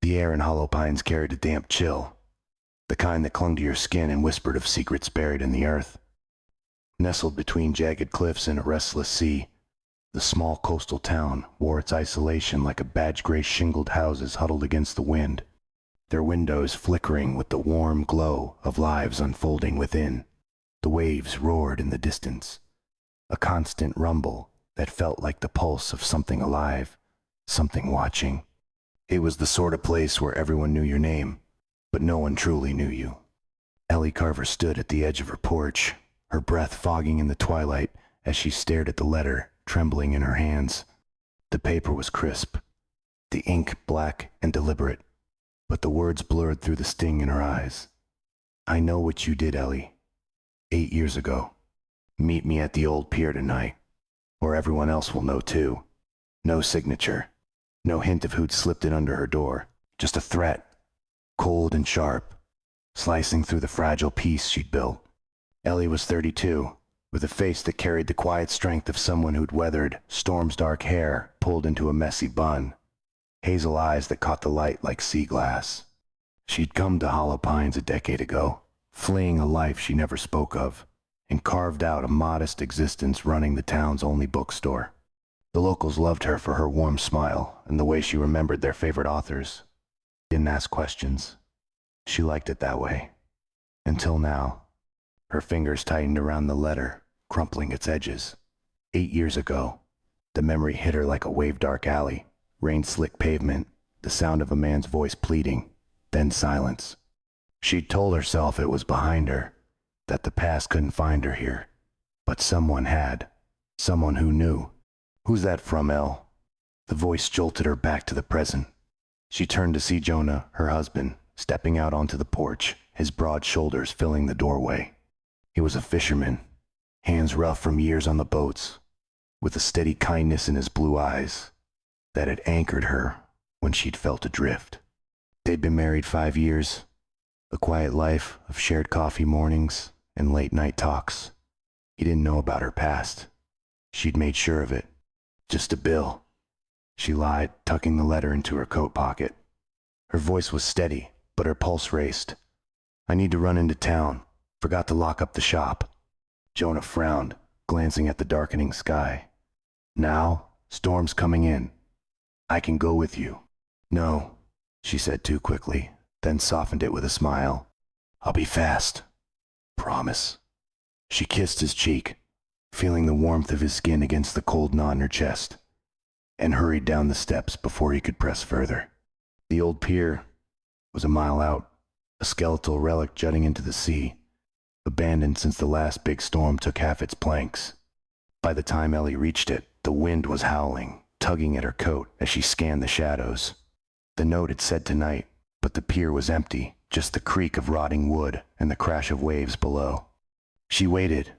The air in Hollow Pines carried a damp chill, the kind that clung to your skin and whispered of secrets buried in the earth. Nestled between jagged cliffs and a restless sea, the small coastal town wore its isolation like a badge-gray shingled houses huddled against the wind, their windows flickering with the warm glow of lives unfolding within. The waves roared in the distance, a constant rumble that felt like the pulse of something alive, something watching. It was the sort of place where everyone knew your name, but no one truly knew you. Ellie Carver stood at the edge of her porch, her breath fogging in the twilight as she stared at the letter, trembling in her hands. The paper was crisp, the ink black and deliberate, but the words blurred through the sting in her eyes. I know what you did, Ellie. 8 years ago. Meet me at the old pier tonight, or everyone else will know too. No signature, no hint of who'd slipped it under her door, just a threat, cold and sharp, slicing through the fragile peace she'd built. Ellie was 32, with a face that carried the quiet strength of someone who'd weathered storm's dark hair pulled into a messy bun, hazel eyes that caught the light like sea glass. She'd come to Hollow Pines a decade ago, fleeing a life she never spoke of, and carved out a modest existence running the town's only bookstore. The locals loved her for her warm smile and the way she remembered their favorite authors. Didn't ask questions. She liked it that way. Until now. Her fingers tightened around the letter, crumpling its edges. 8 years ago. The memory hit her like a wave-dark alley, rain-slick pavement, the sound of a man's voice pleading, then silence. She'd told herself it was behind her, that the past couldn't find her here. But someone had. Someone who knew. Who's that from, Elle? The voice jolted her back to the present. She turned to see Jonah, her husband, stepping out onto the porch, his broad shoulders filling the doorway. He was a fisherman, hands rough from years on the boats, with a steady kindness in his blue eyes that had anchored her when she'd felt adrift. They'd been married 5 years, a quiet life of shared coffee mornings and late-night talks. He didn't know about her past. She'd made sure of it. Just a bill. She lied, tucking the letter into her coat pocket. Her voice was steady, but her pulse raced. I need to run into town. Forgot to lock up the shop. Jonah frowned, glancing at the darkening sky. Now, storm's coming in. I can go with you. No, she said too quickly, then softened it with a smile. I'll be fast. Promise. She kissed his cheek, feeling the warmth of his skin against the cold knot in her chest, and hurried down the steps before he could press further. The old pier was a mile out, a skeletal relic jutting into the sea, abandoned since the last big storm took half its planks. By the time Ellie reached it, the wind was howling, tugging at her coat as she scanned the shadows. The note had said tonight, but the pier was empty, just the creak of rotting wood and the crash of waves below. She waited,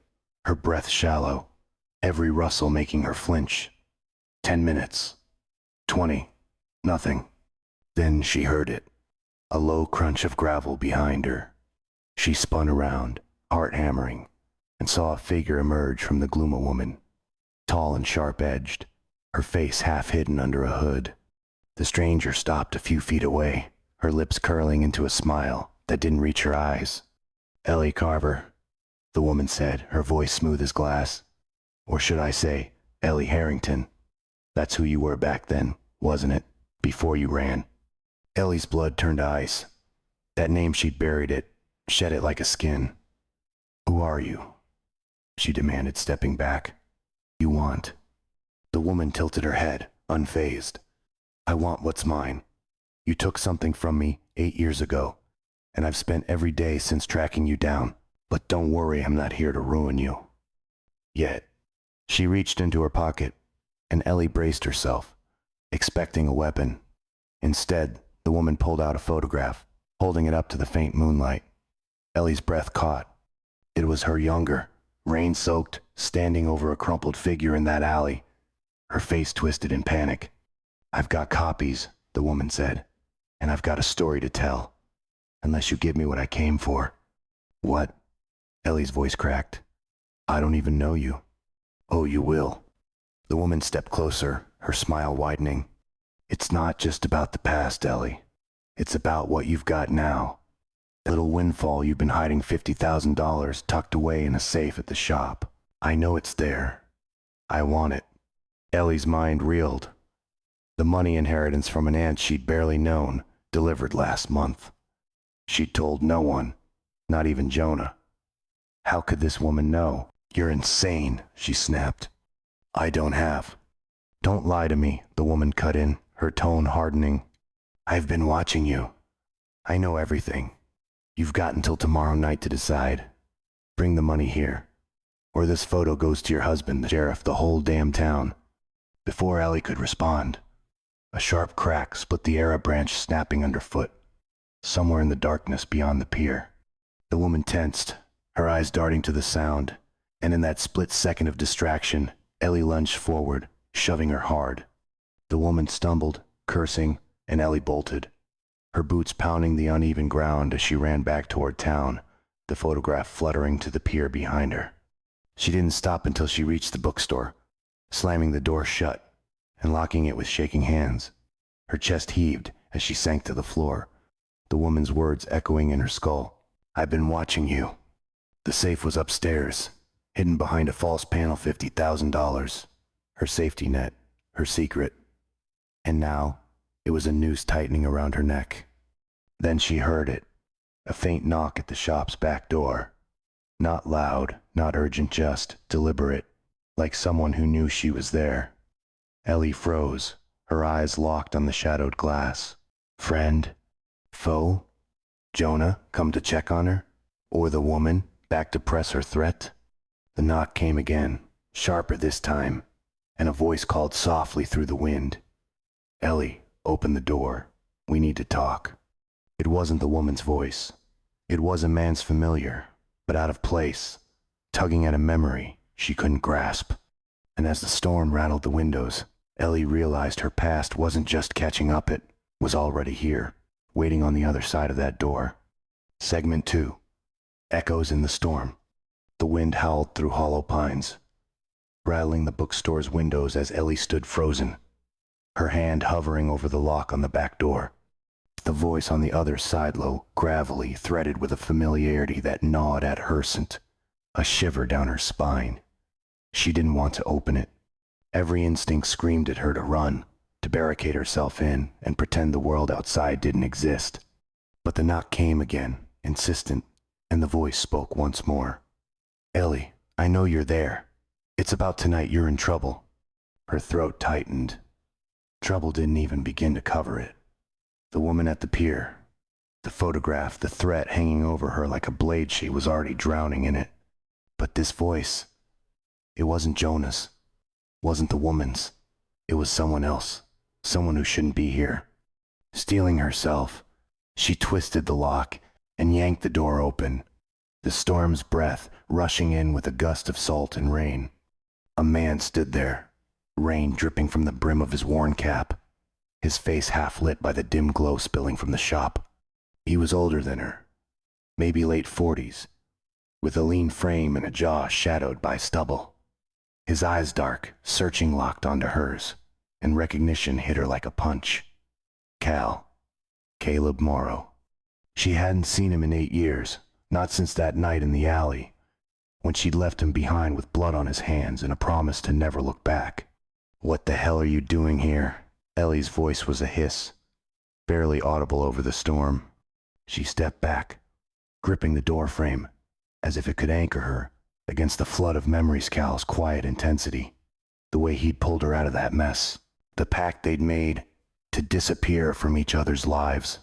her breath shallow, every rustle making her flinch. 10 minutes. 20. Nothing. Then she heard it, a low crunch of gravel behind her. She spun around, heart hammering, and saw a figure emerge from the gloom. A woman, tall and sharp-edged, her face half hidden under a hood. The stranger stopped a few feet away, her lips curling into a smile that didn't reach her eyes. Ellie Carver, the woman said, her voice smooth as glass. Or should I say, Ellie Harrington. That's who you were back then, wasn't it? Before you ran. Ellie's blood turned to ice. That name she'd buried it, shed it like a skin. Who are you? She demanded, stepping back. You want? The woman tilted her head, unfazed. I want what's mine. You took something from me 8 years ago, and I've spent every day since tracking you down. But don't worry, I'm not here to ruin you. Yet. She reached into her pocket, and Ellie braced herself, expecting a weapon. Instead, the woman pulled out a photograph, holding it up to the faint moonlight. Ellie's breath caught. It was her younger, rain-soaked, standing over a crumpled figure in that alley, her face twisted in panic. I've got copies, the woman said, and I've got a story to tell, unless you give me what I came for. What? Ellie's voice cracked. I don't even know you. Oh, you will. The woman stepped closer, her smile widening. It's not just about the past, Ellie. It's about what you've got now. That little windfall you've been hiding $50,000 tucked away in a safe at the shop. I know it's there. I want it. Ellie's mind reeled. The money inheritance from an aunt she'd barely known, delivered last month. She'd told no one, not even Jonah. How could this woman know? You're insane, she snapped. I don't have. Don't lie to me, the woman cut in, her tone hardening. I've been watching you. I know everything. You've got until tomorrow night to decide. Bring the money here, or this photo goes to your husband, the sheriff, the whole damn town. Before Ellie could respond, a sharp crack split the arrow branch snapping underfoot, somewhere in the darkness beyond the pier. The woman tensed, her eyes darting to the sound, and in that split second of distraction, Ellie lunged forward, shoving her hard. The woman stumbled, cursing, and Ellie bolted, her boots pounding the uneven ground as she ran back toward town, the photograph fluttering to the pier behind her. She didn't stop until she reached the bookstore, slamming the door shut and locking it with shaking hands. Her chest heaved as she sank to the floor, the woman's words echoing in her skull. I've been watching you. The safe was upstairs, hidden behind a false panel, $50,000. Her safety net, her secret. And now, it was a noose tightening around her neck. Then she heard it, a faint knock at the shop's back door. Not loud, not urgent, just deliberate, like someone who knew she was there. Ellie froze, her eyes locked on the shadowed glass. Friend? Foe? Jonah, come to check on her? Or the woman, back to press her threat? The knock came again, sharper this time, and a voice called softly through the wind. Ellie, open the door. We need to talk. It wasn't the woman's voice. It was a man's familiar, but out of place, tugging at a memory she couldn't grasp. And as the storm rattled the windows, Ellie realized her past wasn't just catching up, it was already here, waiting on the other side of that door. Segment 2. Echoes in the storm. The wind howled through hollow pines, rattling the bookstore's windows as Ellie stood frozen, her hand hovering over the lock on the back door. The voice on the other side, low, gravelly, threaded with a familiarity that gnawed at her, sent a shiver down her spine. She didn't want to open it. Every instinct screamed at her to run, to barricade herself in and pretend the world outside didn't exist. But the knock came again, insistent, and the voice spoke once more. Ellie, I know you're there. It's about tonight. You're in trouble. Her throat tightened. Trouble didn't even begin to cover it. The woman at the pier, the photograph, the threat hanging over her like a blade, she was already drowning in it. But this voice, it wasn't Jonah's, wasn't the woman's. It was someone else, someone who shouldn't be here. Steeling herself, she twisted the lock and yanked the door open, the storm's breath rushing in with a gust of salt and rain. A man stood there, rain dripping from the brim of his worn cap, his face half lit by the dim glow spilling from the shop. He was older than her, maybe late 40s, with a lean frame and a jaw shadowed by stubble. His eyes dark, searching, locked onto hers, and recognition hit her like a punch. Caleb Morrow. She hadn't seen him in 8 years, not since that night in the alley, when she'd left him behind with blood on his hands and a promise to never look back. What the hell are you doing here? Ellie's voice was a hiss, barely audible over the storm. She stepped back, gripping the doorframe, as if it could anchor her against the flood of memories. Cal's quiet intensity, the way he'd pulled her out of that mess, the pact they'd made to disappear from each other's lives.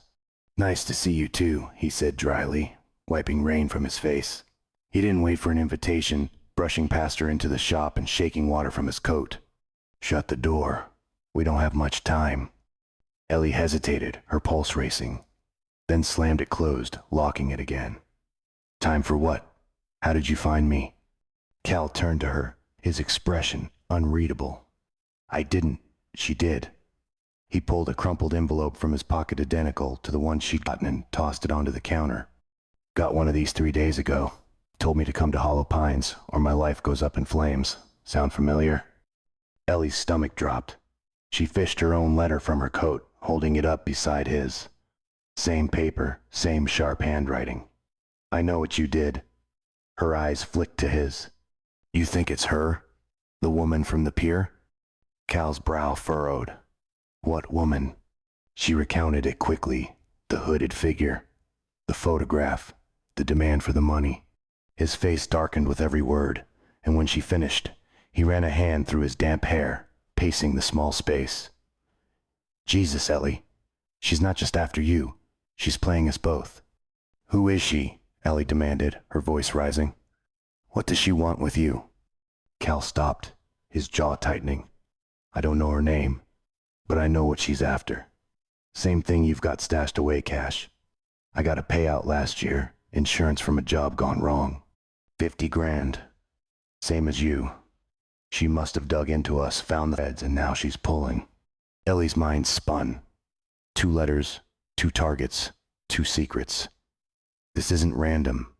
Nice to see you too, he said dryly, wiping rain from his face. He didn't wait for an invitation, brushing past her into the shop and shaking water from his coat. Shut the door. We don't have much time. Ellie hesitated, her pulse racing, then slammed it closed, locking it again. Time for what? How did you find me? Cal turned to her, his expression unreadable. I didn't. She did. He pulled a crumpled envelope from his pocket identical to the one she'd gotten and tossed it onto the counter. Got one of these 3 days ago. Told me to come to Hollow Pines, or my life goes up in flames. Sound familiar? Ellie's stomach dropped. She fished her own letter from her coat, holding it up beside his. Same paper, same sharp handwriting. I know what you did. Her eyes flicked to his. You think it's her? The woman from the pier? Cal's brow furrowed. What woman? She recounted it quickly. The hooded figure, the photograph, the demand for the money. His face darkened with every word, and when she finished, he ran a hand through his damp hair, pacing the small space. Jesus, Ellie. She's not just after you. She's playing us both. Who is she? Ellie demanded, her voice rising. What does she want with you? Cal stopped, his jaw tightening. I don't know her name, but I know what she's after. Same thing you've got stashed away, Cash. I got a payout last year, insurance from a job gone wrong. 50 grand. Same as you. She must have dug into us, found the feds, and now she's pulling. Ellie's mind spun. 2 letters, 2 targets, 2 secrets. This isn't random,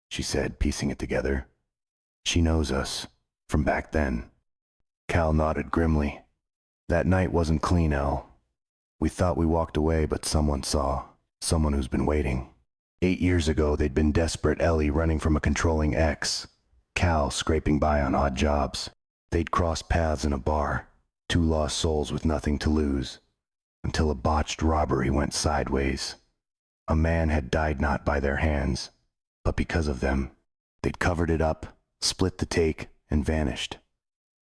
she said, piecing it together. She knows us, from back then. Cal nodded grimly. That night wasn't clean, Elle. We thought we walked away, but someone saw. Someone who's been waiting. 8 years ago, they'd been desperate, Ellie running from a controlling ex. Cal scraping by on odd jobs. They'd crossed paths in a bar. 2 lost souls with nothing to lose. Until a botched robbery went sideways. A man had died not by their hands, but because of them. They'd covered it up, split the take, and vanished.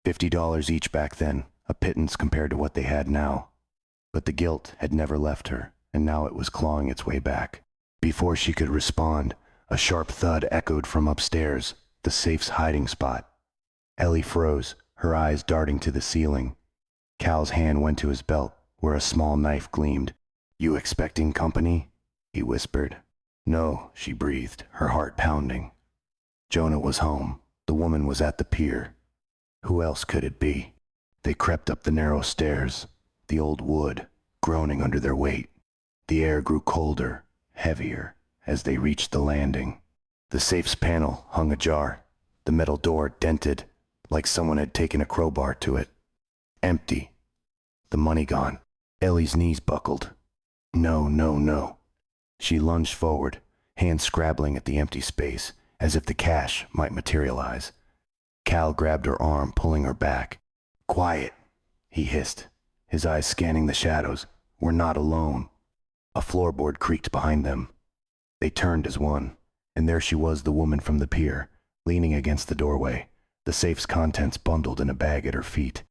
$50 each back then, a pittance compared to what they had now. But the guilt had never left her, and now it was clawing its way back. Before she could respond, a sharp thud echoed from upstairs, the safe's hiding spot. Ellie froze, her eyes darting to the ceiling. Cal's hand went to his belt, where a small knife gleamed. You expecting company? He whispered. No, she breathed, her heart pounding. Jonah was home. The woman was at the pier. Who else could it be? They crept up the narrow stairs, the old wood, groaning under their weight. The air grew colder, heavier, as they reached the landing. The safe's panel hung ajar, the metal door dented, like someone had taken a crowbar to it. Empty. The money gone. Ellie's knees buckled. No, no, no. She lunged forward, hands scrabbling at the empty space, as if the cash might materialize. Cal grabbed her arm, pulling her back. Quiet, he hissed, his eyes scanning the shadows. We're not alone. A floorboard creaked behind them. They turned as one, and there she was, the woman from the pier, leaning against the doorway, the safe's contents bundled in a bag at her feet.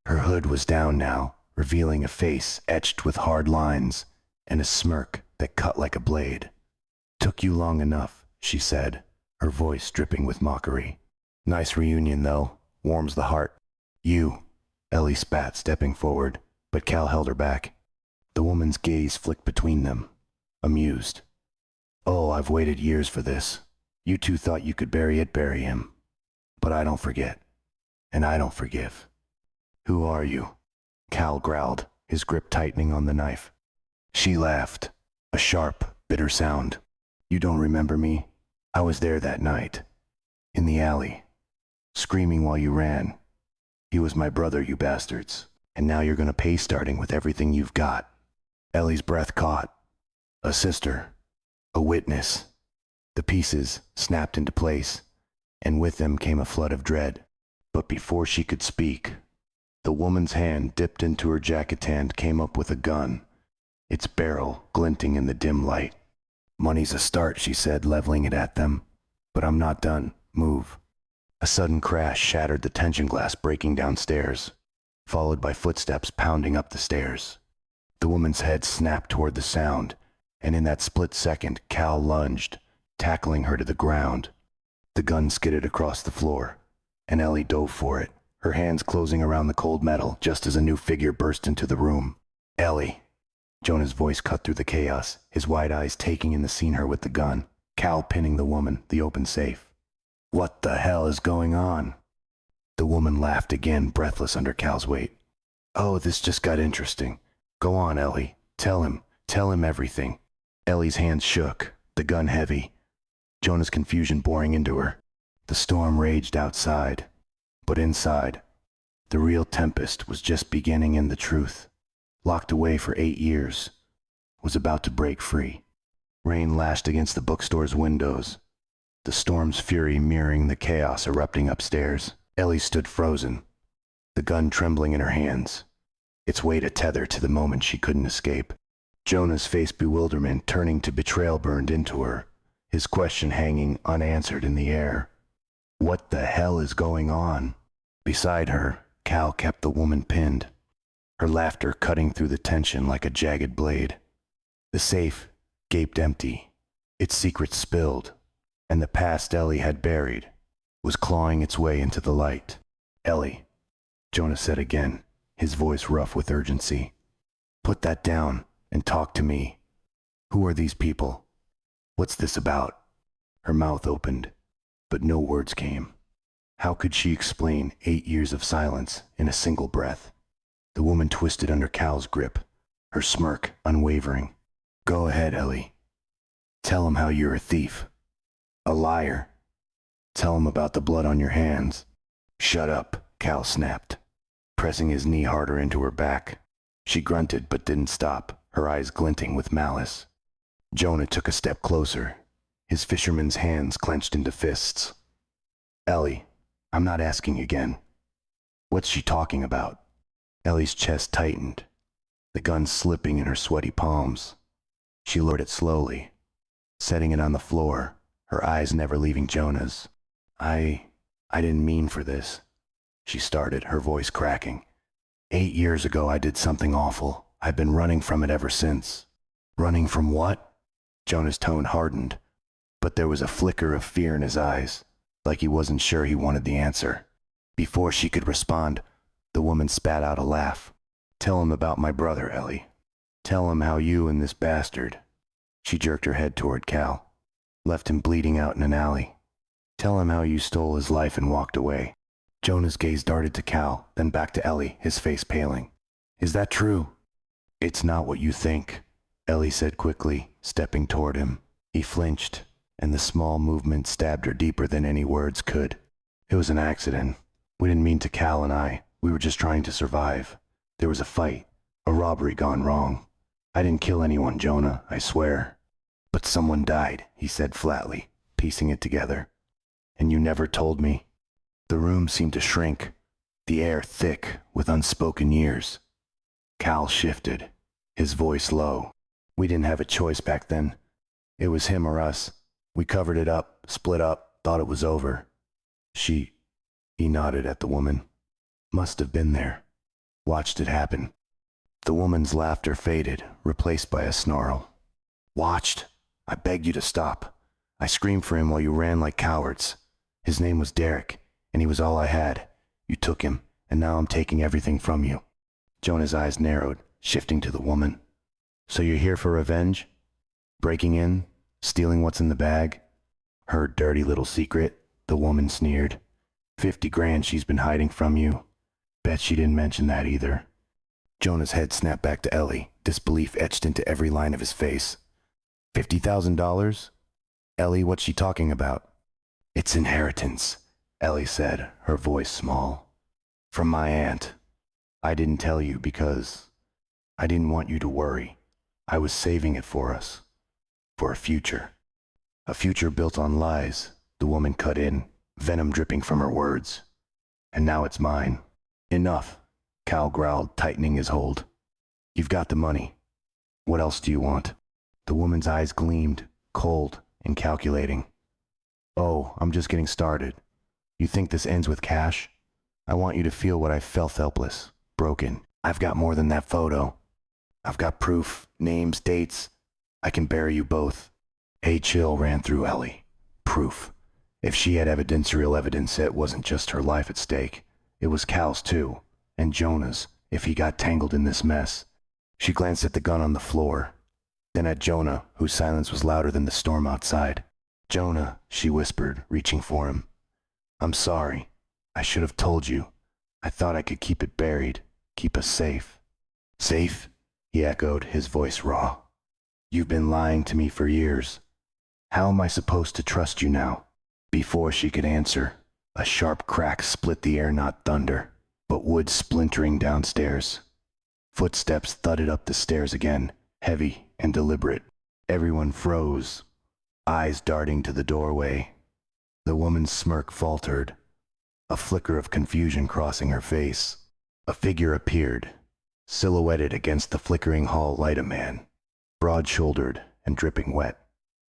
Her hood was down now, revealing a face etched with hard lines, and a smirk that cut like a blade. Took you long enough, she said, her voice dripping with mockery. Nice reunion, though. Warms the heart. You, Ellie spat, stepping forward, but Cal held her back. The woman's gaze flicked between them, amused. Oh, I've waited years for this. You two thought you could bury him. But I don't forget. And I don't forgive. Who are you? Cal growled, his grip tightening on the knife. She laughed, a sharp, bitter sound. You don't remember me? I was there that night. In the alley. Screaming while you ran. He was my brother, you bastards. And now you're gonna pay, starting with everything you've got. Ellie's breath caught. A sister. A witness. The pieces snapped into place, and with them came a flood of dread. But before she could speak, the woman's hand dipped into her jacket and came up with a gun, its barrel glinting in the dim light. Money's a start, she said, leveling it at them. But I'm not done. Move. A sudden crash shattered the tension glass, breaking downstairs, followed by footsteps pounding up the stairs. The woman's head snapped toward the sound, and in that split second, Cal lunged, tackling her to the ground. The gun skidded across the floor, and Ellie dove for it, her hands closing around the cold metal just as a new figure burst into the room. Ellie. Jonah's voice cut through the chaos, his wide eyes taking in the scene, her with the gun, Cal pinning the woman, the open safe. What the hell is going on? The woman laughed again, breathless under Cal's weight. Oh, this just got interesting. Go on, Ellie. Tell him everything. Ellie's hands shook, the gun heavy. Jonah's confusion boring into her. The storm raged outside, but inside, the real tempest was just beginning, in the truth. Locked away for 8 years. was about to break free. Rain lashed against the bookstore's windows, the storm's fury mirroring the chaos erupting upstairs. Ellie stood frozen, the gun trembling in her hands, its weight a tether to the moment she couldn't escape. Jonah's face bewilderment turning to betrayal burned into her, his question hanging unanswered in the air. What the hell is going on? Beside her, Cal kept the woman pinned, her laughter cutting through the tension like a jagged blade. The safe gaped empty, its secrets spilled, and the past Ellie had buried was clawing its way into the light. Ellie, Jonah said again, his voice rough with urgency. Put that down and talk to me. Who are these people? What's this about? Her mouth opened, but no words came. How could she explain 8 years of silence in a single breath? The woman twisted under Cal's grip, her smirk unwavering. Go ahead, Ellie. Tell him how you're a thief. A liar. Tell him about the blood on your hands. Shut up, Cal snapped, pressing his knee harder into her back. She grunted but didn't stop, her eyes glinting with malice. Jonah took a step closer, his fisherman's hands clenched into fists. Ellie, I'm not asking again. What's she talking about? Ellie's chest tightened, the gun slipping in her sweaty palms. She lowered it slowly, setting it on the floor, her eyes never leaving Jonah's. I didn't mean for this, she started, her voice cracking. 8 years ago I did something awful. I've been running from it ever since. Running from what? Jonah's tone hardened, but there was a flicker of fear in his eyes, like he wasn't sure he wanted the answer. Before she could respond, the woman spat out a laugh. Tell him about my brother, Ellie. Tell him how you and this bastard, she jerked her head toward Cal, left him bleeding out in an alley. Tell him how you stole his life and walked away. Jonah's gaze darted to Cal, then back to Ellie, his face paling. Is that true? It's not what you think, Ellie said quickly, stepping toward him. He flinched, and the small movement stabbed her deeper than any words could. It was an accident. We didn't mean to, Cal and I. We were just trying to survive. There was a fight, a robbery gone wrong. I didn't kill anyone, Jonah, I swear. But someone died, he said flatly, piecing it together. And you never told me. The room seemed to shrink, the air thick with unspoken years. Cal shifted, his voice low. We didn't have a choice back then. It was him or us. We covered it up, split up, thought it was over. He nodded at the woman. Must have been there. Watched it happen. The woman's laughter faded, replaced by a snarl. Watched? I begged you to stop. I screamed for him while you ran like cowards. His name was Derek, and he was all I had. You took him, and now I'm taking everything from you. Jonah's eyes narrowed, shifting to the woman. So you're here for revenge? Breaking in? Stealing what's in the bag? Her dirty little secret, the woman sneered. 50 grand she's been hiding from you. Bet she didn't mention that either. Jonah's head snapped back to Ellie, disbelief etched into every line of his face. $50,000? Ellie, what's she talking about? It's inheritance, Ellie said, her voice small. From my aunt. I didn't tell you because I didn't want you to worry. I was saving it for us. For a future. A future built on lies, the woman cut in, venom dripping from her words. And now it's mine. Enough, Cal growled, tightening his hold. You've got the money. What else do you want? The woman's eyes gleamed, cold and calculating. Oh, I'm just getting started. You think this ends with cash? I want you to feel what I felt, helpless, broken. I've got more than that photo. I've got proof, names, dates. I can bury you both. A chill ran through Ellie. Proof. If she had evidence, real evidence, it wasn't just her life at stake. It was Cal's too, and Jonah's, if he got tangled in this mess. She glanced at the gun on the floor, then at Jonah, whose silence was louder than the storm outside. Jonah, she whispered, reaching for him. I'm sorry. I should have told you. I thought I could keep it buried, keep us safe. Safe? He echoed, his voice raw. You've been lying to me for years. How am I supposed to trust you now? Before she could answer, a sharp crack split the air, not thunder, but wood splintering downstairs. Footsteps thudded up the stairs again, heavy and deliberate. Everyone froze, eyes darting to the doorway. The woman's smirk faltered, a flicker of confusion crossing her face. A figure appeared, silhouetted against the flickering hall light. A man, broad-shouldered and dripping wet,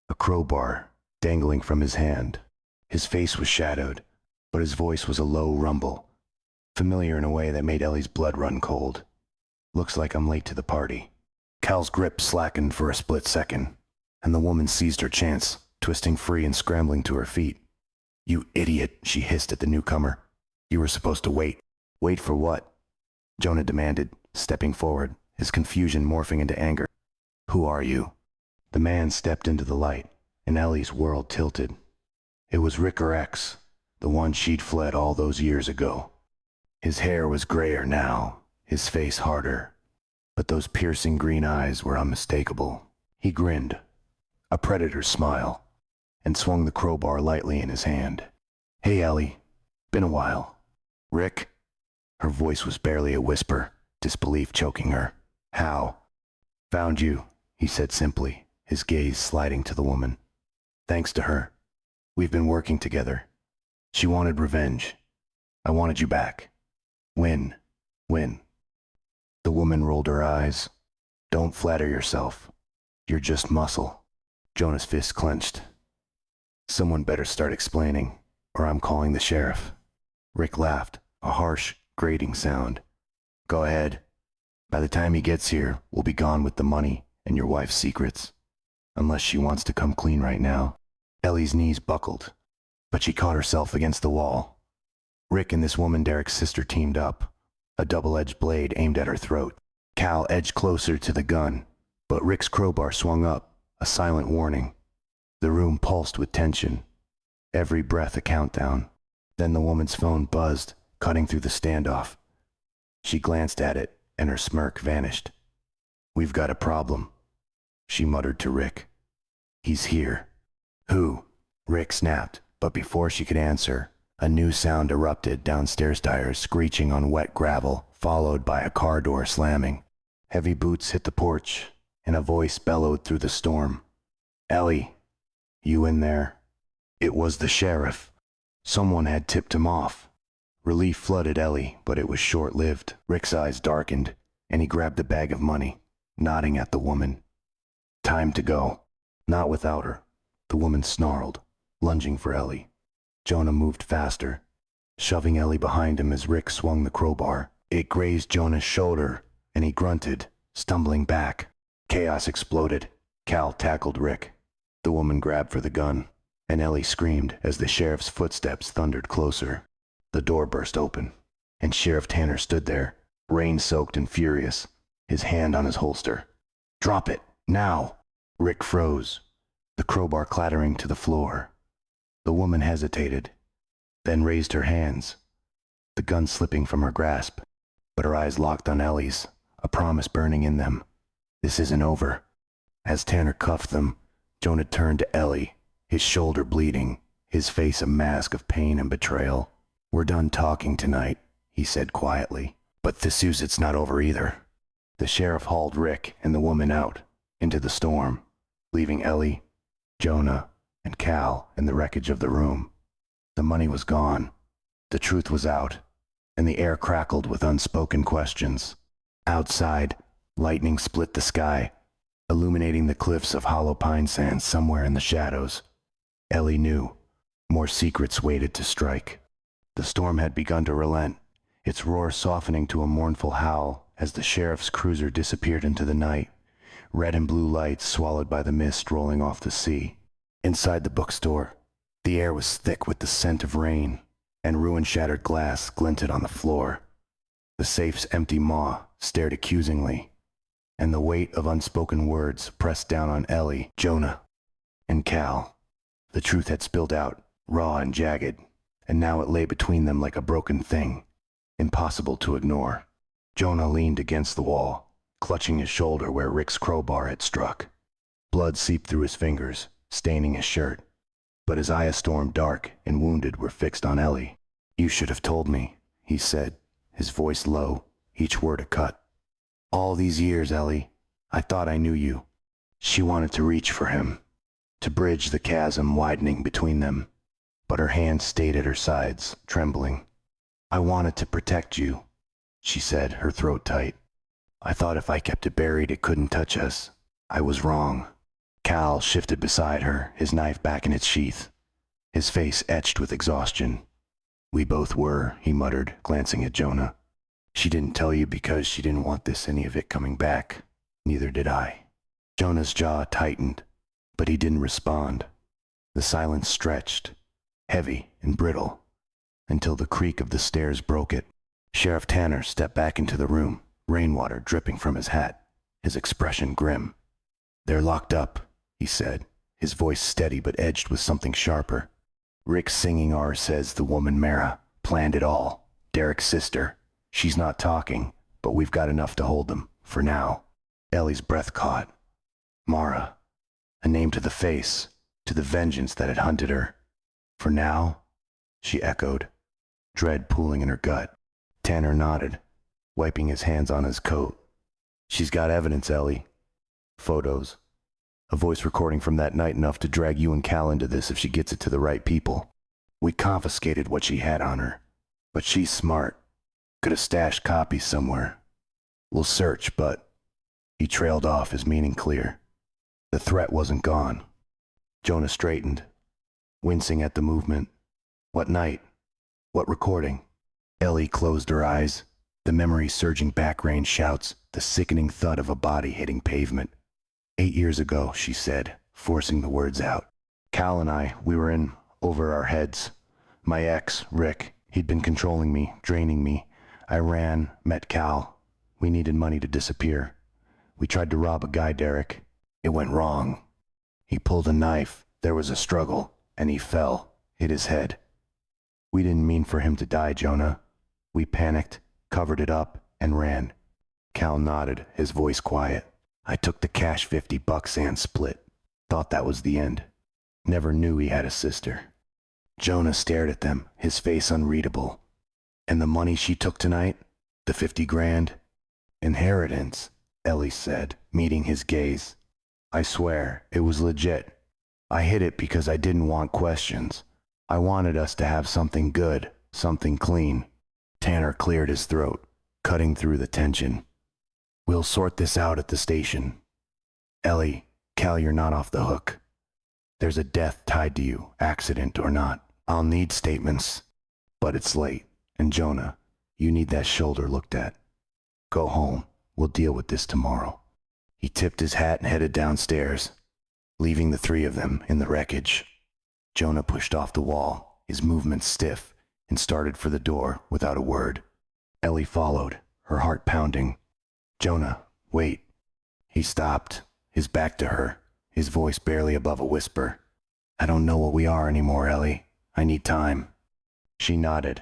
a crowbar dangling from his hand. His face was shadowed, but his voice was a low rumble, familiar in a way that made Ellie's blood run cold. "Looks like I'm late to the party." Cal's grip slackened for a split second, and the woman seized her chance, twisting free and scrambling to her feet. "You idiot," she hissed at the newcomer. "You were supposed to wait." "Wait for what?" Jonah demanded, stepping forward, his confusion morphing into anger. "Who are you?" The man stepped into the light, and Ellie's world tilted. It was Rick X, the one she'd fled all those years ago. His hair was grayer now, his face harder, but those piercing green eyes were unmistakable. He grinned, a predator's smile, and swung the crowbar lightly in his hand. "Hey, Ellie. Been a while." "Rick?" Her voice was barely a whisper, disbelief choking her. "How?" "Found you," he said simply, his gaze sliding to the woman. "Thanks to her. We've been working together. She wanted revenge. I wanted you back. Win. Win." The woman rolled her eyes. "Don't flatter yourself. You're just muscle." Jonah's fist clenched. "Someone better start explaining, or I'm calling the sheriff." Rick laughed, a harsh, grating sound. "Go ahead. By the time he gets here, we'll be gone with the money and your wife's secrets. Unless she wants to come clean right now." Ellie's knees buckled, but she caught herself against the wall. Rick and this woman Derek's sister teamed up, a double-edged blade aimed at her throat. Cal edged closer to the gun, but Rick's crowbar swung up, a silent warning. The room pulsed with tension, every breath a countdown. Then the woman's phone buzzed, cutting through the standoff. She glanced at it, and her smirk vanished. "We've got a problem," she muttered to Rick. "He's here." "Who?" Rick snapped, but before she could answer, a new sound erupted downstairs, tires screeching on wet gravel, followed by a car door slamming. Heavy boots hit the porch, and a voice bellowed through the storm. "Ellie, you in there?" It was the sheriff. Someone had tipped him off. Relief flooded Ellie, but it was short-lived. Rick's eyes darkened, and he grabbed the bag of money, nodding at the woman. "Time to go." "Not without her," the woman snarled, lunging for Ellie. Jonah moved faster, shoving Ellie behind him as Rick swung the crowbar. It grazed Jonah's shoulder, and he grunted, stumbling back. Chaos exploded. Cal tackled Rick. The woman grabbed for the gun, and Ellie screamed as the sheriff's footsteps thundered closer. The door burst open, and Sheriff Tanner stood there, rain-soaked and furious, his hand on his holster. "Drop it, now!" Rick froze, the crowbar clattering to the floor. The woman hesitated, then raised her hands, the gun slipping from her grasp, but her eyes locked on Ellie's, a promise burning in them. This isn't over. As Tanner cuffed them, Jonah turned to Ellie, his shoulder bleeding, his face a mask of pain and betrayal. "We're done talking tonight," he said quietly, "but this it's not over either." The sheriff hauled Rick and the woman out, into the storm, leaving Ellie, Jonah, and Cal in the wreckage of the room. The money was gone, the truth was out, and the air crackled with unspoken questions. Outside, lightning split the sky, illuminating the cliffs of hollow pine sand somewhere in the shadows. Ellie knew more secrets waited to strike. The storm had begun to relent, its roar softening to a mournful howl as the sheriff's cruiser disappeared into the night, red and blue lights swallowed by the mist rolling off the sea. Inside the bookstore, the air was thick with the scent of rain, and ruin-shattered glass glinted on the floor. The safe's empty maw stared accusingly, and the weight of unspoken words pressed down on Ellie, Jonah, and Cal. The truth had spilled out, raw and jagged, and now it lay between them like a broken thing, impossible to ignore. Jonah leaned against the wall, clutching his shoulder where Rick's crowbar had struck. Blood seeped through his fingers, staining his shirt, but his eyes, stormed dark and wounded, were fixed on Ellie. "You should have told me," he said, his voice low, each word a cut. "All these years, Ellie, I thought I knew you. She wanted to reach for him, to bridge the chasm widening between them, but her hands stayed at her sides, trembling. I wanted to protect you, she said, her throat tight. I thought if I kept it buried, it couldn't touch us. I was wrong. Cal shifted beside her, his knife back in its sheath, his face etched with exhaustion. We both were, he muttered, glancing at Jonah. She didn't tell you because she didn't want any of it coming back. Neither did I. Jonah's jaw tightened, but he didn't respond. The silence stretched, heavy and brittle, until the creak of the stairs broke it. Sheriff Tanner stepped back into the room, rainwater dripping from his hat, his expression grim. They're locked up, he said, his voice steady but edged with something sharper. Rick Singing R says the woman Mara planned it all. Derek's sister. She's not talking, but we've got enough to hold them, for now. Ellie's breath caught. Mara. A name to the face, to the vengeance that had hunted her. For now? She echoed, dread pooling in her gut. Tanner nodded, wiping his hands on his coat. She's got evidence, Ellie. Photos. A voice recording from that night enough to drag you and Cal into this if she gets it to the right people. We confiscated what she had on her. But she's smart. Could have stashed copies somewhere. We'll search, but... He trailed off, his meaning clear. The threat wasn't gone. Jonah straightened, wincing at the movement. What night? What recording? Ellie closed her eyes, the memory surging back range shouts, the sickening thud of a body hitting pavement. 8 years ago, she said, forcing the words out. Cal and I, we were in over our heads. My ex, Rick, he'd been controlling me, draining me. I ran, met Cal. We needed money to disappear. We tried to rob a guy, Derek. It went wrong. He pulled a knife. There was a struggle, and he fell, hit his head. We didn't mean for him to die, Jonah. We panicked, covered it up, and ran. Cal nodded, his voice quiet. I took the cash $50 and split. Thought that was the end. Never knew he had a sister. Jonah stared at them, his face unreadable. And the money she took tonight? The 50 grand? Inheritance, Ellie said, meeting his gaze. I swear, it was legit. I hid it because I didn't want questions. I wanted us to have something good, something clean. Tanner cleared his throat, cutting through the tension. We'll sort this out at the station. Ellie, Cal, you're not off the hook. There's a death tied to you, accident or not. I'll need statements. But it's late. And Jonah, you need that shoulder looked at. Go home. We'll deal with this tomorrow. He tipped his hat and headed downstairs, leaving the three of them in the wreckage. Jonah pushed off the wall, his movements stiff, and started for the door without a word. Ellie followed, her heart pounding. Jonah, wait. He stopped, his back to her, his voice barely above a whisper. I don't know what we are anymore, Ellie. I need time. She nodded,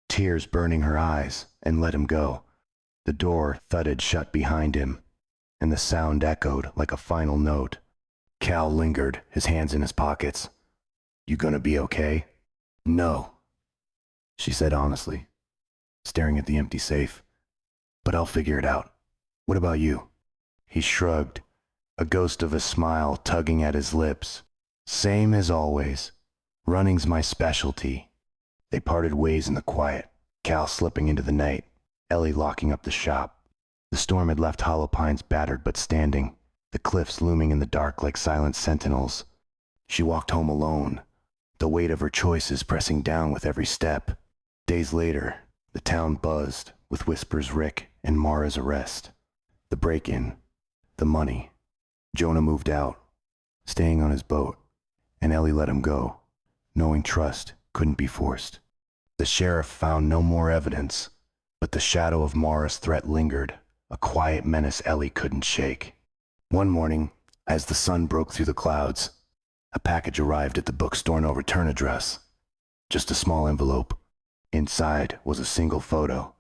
tears burning her eyes, and let him go. The door thudded shut behind him, and the sound echoed like a final note. Cal lingered, his hands in his pockets. You gonna be okay? No, she said honestly, staring at the empty safe. But I'll figure it out. What about you? He shrugged, a ghost of a smile tugging at his lips. Same as always. Running's my specialty. They parted ways in the quiet, Cal slipping into the night, Ellie locking up the shop. The storm had left Hollow Pines battered but standing, the cliffs looming in the dark like silent sentinels. She walked home alone, the weight of her choices pressing down with every step. Days later, the town buzzed with whispers Rick and Mara's arrest. The break-in, the money. Jonah moved out, staying on his boat, and Ellie let him go, knowing trust couldn't be forced. The sheriff found no more evidence, but the shadow of Mara's threat lingered, a quiet menace Ellie couldn't shake. One morning, as the sun broke through the clouds, a package arrived at the bookstore, no return address. Just a small envelope. Inside was a single photo.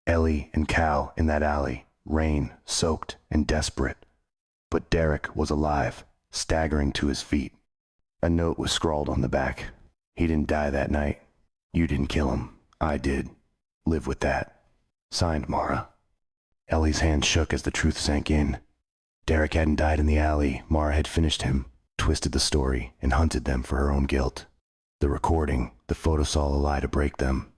Ellie and Cal in that alley, rain, soaked and desperate. But Derek was alive, staggering to his feet. A note was scrawled on the back. He didn't die that night. You didn't kill him. I did. Live with that. Signed, Mara. Ellie's hand shook as the truth sank in. Derek hadn't died in the alley. Mara had finished him, twisted the story, and hunted them for her own guilt. The recording, the photo saw a lie to break them.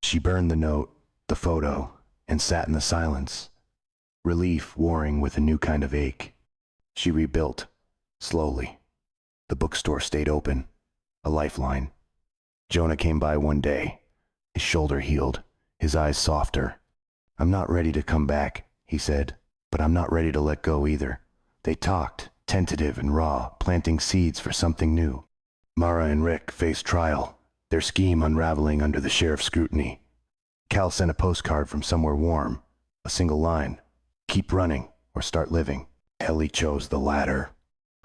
She burned the note, the photo, and sat in the silence, relief warring with a new kind of ache. She rebuilt, slowly. The bookstore stayed open, a lifeline. Jonah came by one day, his shoulder healed, his eyes softer. "I'm not ready to come back," he said, "but I'm not ready to let go either." They talked, tentative and raw, planting seeds for something new. Mara and Rick faced trial, their scheme unraveling under the sheriff's scrutiny. Cal sent a postcard from somewhere warm, a single line: "Keep running or start living." Ellie chose the latter.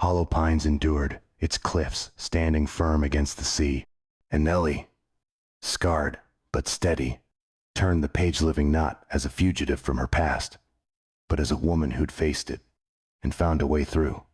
Hollow Pines endured, its cliffs standing firm against the sea. And Nellie, scarred but steady, turned the page living not as a fugitive from her past, but as a woman who'd faced it and found a way through.